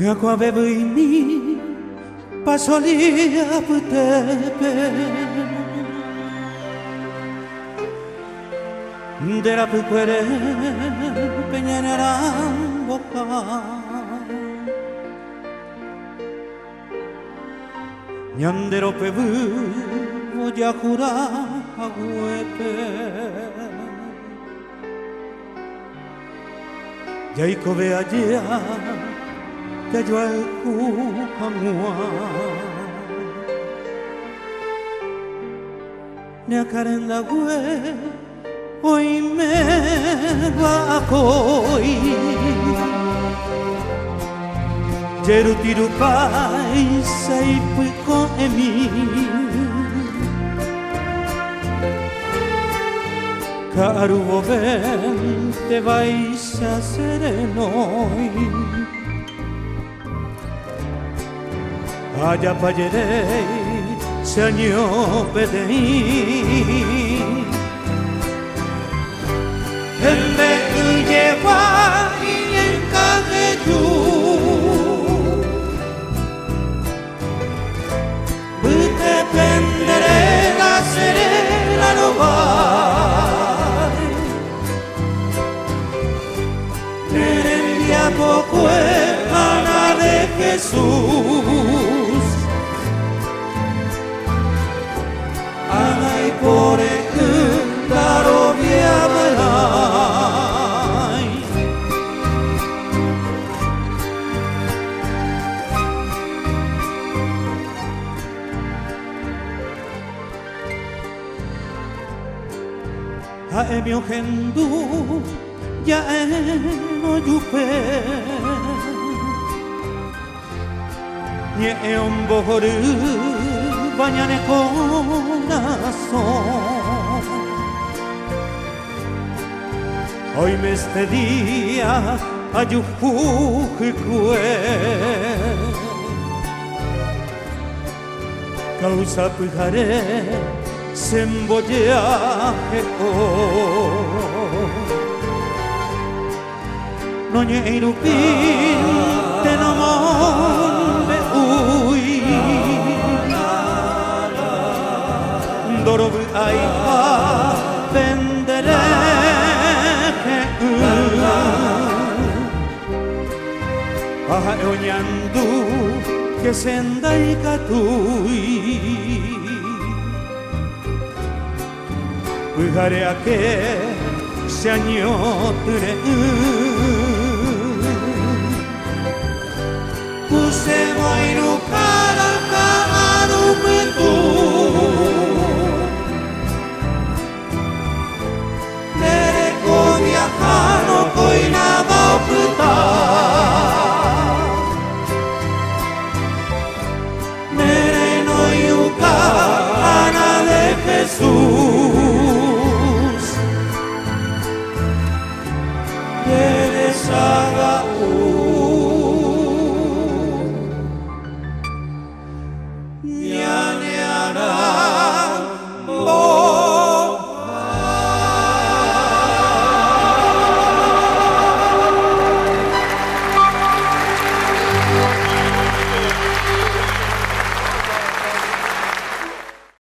Acqua bevo in mi pasolia putepe della puquere peñera boca Ñandero pevu voya cura agüepe Yaiko ve allá que yo el cucamua ne akarenda gue hoy me va a coi Jeru tiru pai sei puico e mi Caru voven te vais a serenoi Allá payerei seño pedei El me lleva y en cageyu Te prenderé la serena no vai Nerendia poco Ana de Jesús Ana y por Daro viamerai A emio gendu ya no yupe Nye un bohoru bañane corazón Hoy me este día ayujujue Causa pujare sembollaje Noñe irupin te no monbe ui Dorobu aipa vendere Aha eoñandu que sendai katui Pujare a que se añotre Puse moiru cara karu metu